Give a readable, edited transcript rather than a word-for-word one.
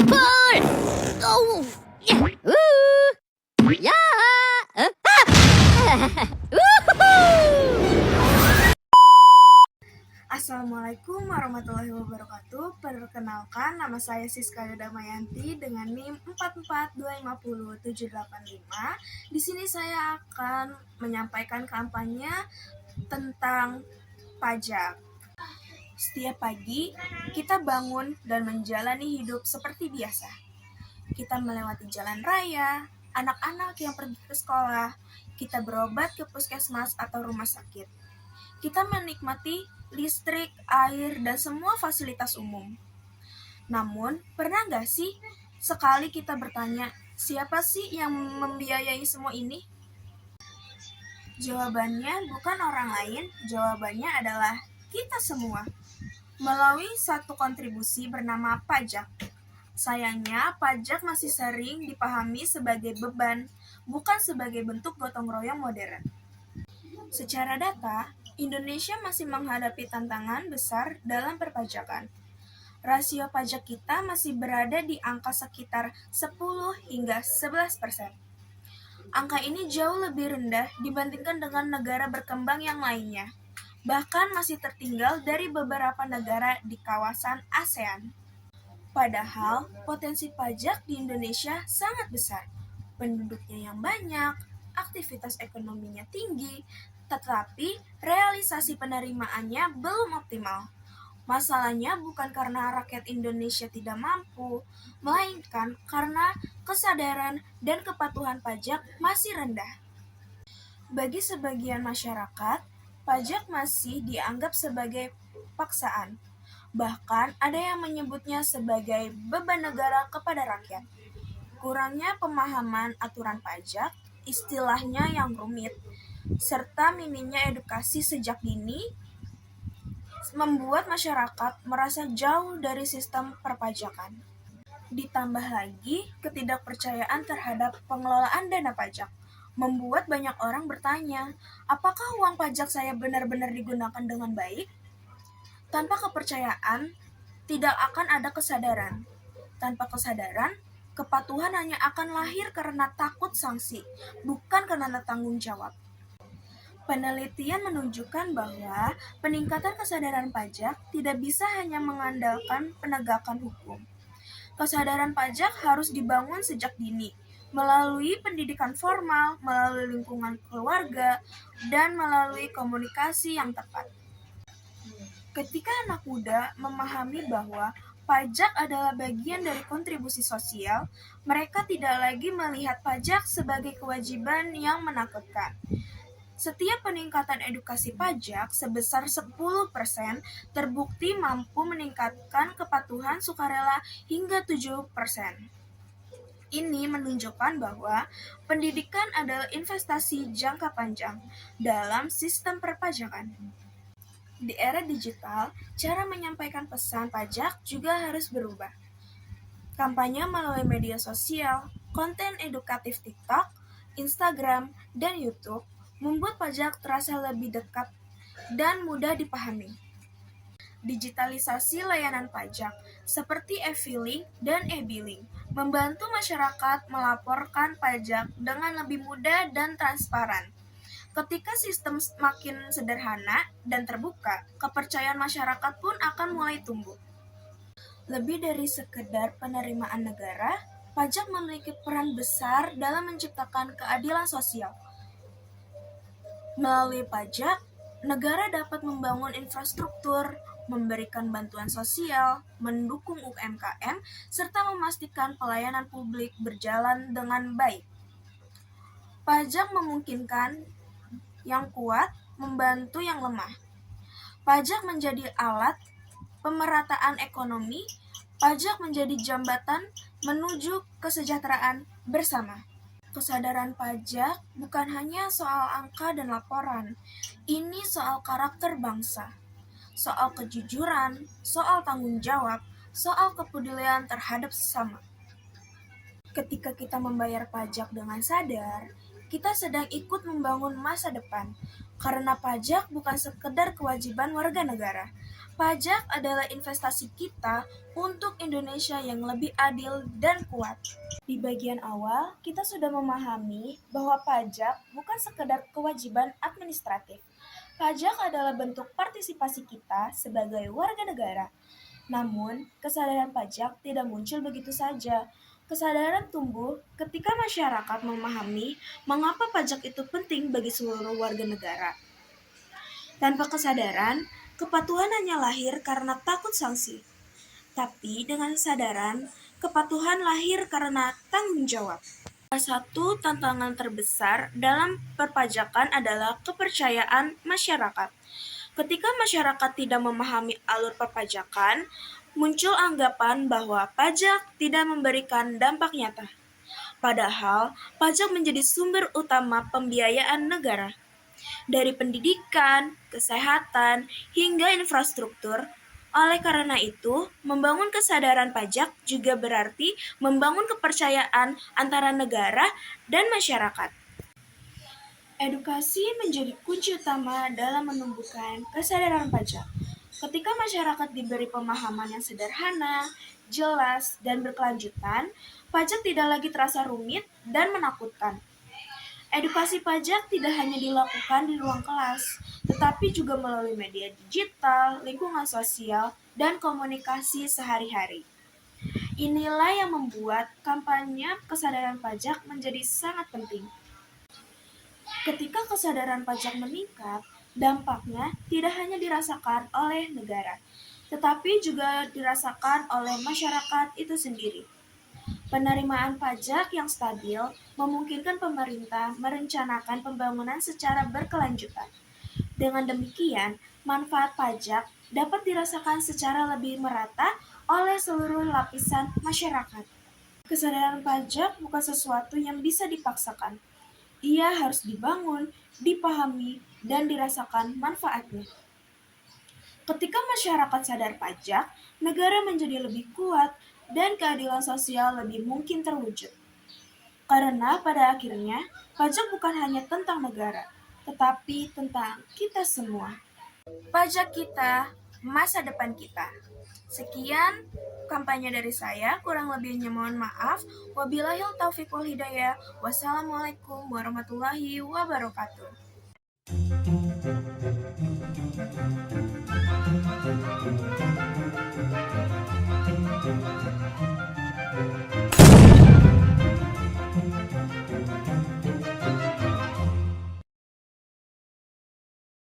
Pul! Oh! Ya! Assalamualaikum warahmatullahi wabarakatuh. Perkenalkan, nama saya Siska Damayanti dengan NIM 44250-785. Di sini saya akan menyampaikan kampanye tentang pajak. Setiap pagi, kita bangun dan menjalani hidup seperti biasa. Kita melewati jalan raya, anak-anak yang pergi ke sekolah, kita berobat ke puskesmas atau rumah sakit. Kita menikmati listrik, air, dan semua fasilitas umum. Namun, pernah nggak sih sekali kita bertanya, siapa sih yang membiayai semua ini? Jawabannya bukan orang lain, jawabannya adalah kita semua. Melalui satu kontribusi bernama pajak. Sayangnya, pajak masih sering dipahami sebagai beban, bukan sebagai bentuk gotong royong modern. Secara data, Indonesia masih menghadapi tantangan besar dalam perpajakan. Rasio pajak kita masih berada di angka sekitar 10 hingga 11%. Angka ini jauh lebih rendah dibandingkan dengan negara berkembang yang lainnya. Bahkan masih tertinggal dari beberapa negara di kawasan ASEAN. Padahal, potensi pajak di Indonesia sangat besar. Penduduknya yang banyak, aktivitas ekonominya tinggi, tetapi realisasi penerimaannya belum optimal. Masalahnya bukan karena rakyat Indonesia tidak mampu, melainkan karena kesadaran dan kepatuhan pajak masih rendah. Bagi sebagian masyarakat, pajak masih dianggap sebagai paksaan. Bahkan ada yang menyebutnya sebagai beban negara kepada rakyat. Kurangnya pemahaman aturan pajak, istilahnya yang rumit, serta minimnya edukasi sejak dini membuat masyarakat merasa jauh dari sistem perpajakan. Ditambah lagi ketidakpercayaan terhadap pengelolaan dana pajak, membuat banyak orang bertanya, apakah uang pajak saya benar-benar digunakan dengan baik? Tanpa kepercayaan, tidak akan ada kesadaran. Tanpa kesadaran, kepatuhan hanya akan lahir karena takut sanksi, bukan karena tanggung jawab. Penelitian menunjukkan bahwa peningkatan kesadaran pajak tidak bisa hanya mengandalkan penegakan hukum. Kesadaran pajak harus dibangun sejak dini, melalui pendidikan formal, melalui lingkungan keluarga, dan melalui komunikasi yang tepat. Ketika anak muda memahami bahwa pajak adalah bagian dari kontribusi sosial, mereka tidak lagi melihat pajak sebagai kewajiban yang menakutkan. Setiap peningkatan edukasi pajak sebesar 10% terbukti mampu meningkatkan kepatuhan sukarela hingga 7%. Ini menunjukkan bahwa pendidikan adalah investasi jangka panjang dalam sistem perpajakan. Di era digital, cara menyampaikan pesan pajak juga harus berubah. Kampanye melalui media sosial, konten edukatif TikTok, Instagram, dan YouTube membuat pajak terasa lebih dekat dan mudah dipahami. Digitalisasi layanan pajak seperti e-filing dan e-billing membantu masyarakat melaporkan pajak dengan lebih mudah dan transparan. Ketika sistem semakin sederhana dan terbuka, kepercayaan masyarakat pun akan mulai tumbuh. Lebih dari sekedar penerimaan negara, pajak memiliki peran besar dalam menciptakan keadilan sosial. Melalui pajak, negara dapat membangun infrastruktur, memberikan bantuan sosial, mendukung UMKM, serta memastikan pelayanan publik berjalan dengan baik. Pajak memungkinkan yang kuat membantu yang lemah. Pajak menjadi alat pemerataan ekonomi, pajak menjadi jembatan menuju kesejahteraan bersama. Kesadaran pajak bukan hanya soal angka dan laporan, ini soal karakter bangsa, soal kejujuran, soal tanggung jawab, soal kepedulian terhadap sesama. Ketika kita membayar pajak dengan sadar, kita sedang ikut membangun masa depan, karena pajak bukan sekedar kewajiban warga negara. Pajak adalah investasi kita untuk Indonesia yang lebih adil dan kuat. Di bagian awal, kita sudah memahami bahwa pajak bukan sekedar kewajiban administratif. Pajak adalah bentuk partisipasi kita sebagai warga negara. Namun, kesadaran pajak tidak muncul begitu saja. Kesadaran tumbuh ketika masyarakat memahami mengapa pajak itu penting bagi seluruh warga negara. Tanpa kesadaran, kepatuhan hanya lahir karena takut sanksi. Tapi dengan kesadaran, kepatuhan lahir karena tanggung jawab. Salah satu tantangan terbesar dalam perpajakan adalah kepercayaan masyarakat. Ketika masyarakat tidak memahami alur perpajakan, muncul anggapan bahwa pajak tidak memberikan dampak nyata. Padahal, pajak menjadi sumber utama pembiayaan negara. Dari pendidikan, kesehatan, hingga infrastruktur. Oleh karena itu, membangun kesadaran pajak juga berarti membangun kepercayaan antara negara dan masyarakat. Edukasi menjadi kunci utama dalam menumbuhkan kesadaran pajak. Ketika masyarakat diberi pemahaman yang sederhana, jelas, dan berkelanjutan, pajak tidak lagi terasa rumit dan menakutkan. Edukasi pajak tidak hanya dilakukan di ruang kelas, tetapi juga melalui media digital, lingkungan sosial, dan komunikasi sehari-hari. Inilah yang membuat kampanye kesadaran pajak menjadi sangat penting. Ketika kesadaran pajak meningkat, dampaknya tidak hanya dirasakan oleh negara, tetapi juga dirasakan oleh masyarakat itu sendiri. Penerimaan pajak yang stabil memungkinkan pemerintah merencanakan pembangunan secara berkelanjutan. Dengan demikian, manfaat pajak dapat dirasakan secara lebih merata oleh seluruh lapisan masyarakat. Kesadaran pajak bukan sesuatu yang bisa dipaksakan. Ia harus dibangun, dipahami, dan dirasakan manfaatnya. Ketika masyarakat sadar pajak, negara menjadi lebih kuat dan keadilan sosial lebih mungkin terwujud. Karena pada akhirnya, pajak bukan hanya tentang negara, tetapi tentang kita semua. Pajak kita, masa depan kita. Sekian kampanye dari saya, kurang lebihnya mohon maaf. Wabillahil taufiq wal hidayah. Wassalamualaikum warahmatullahi wabarakatuh.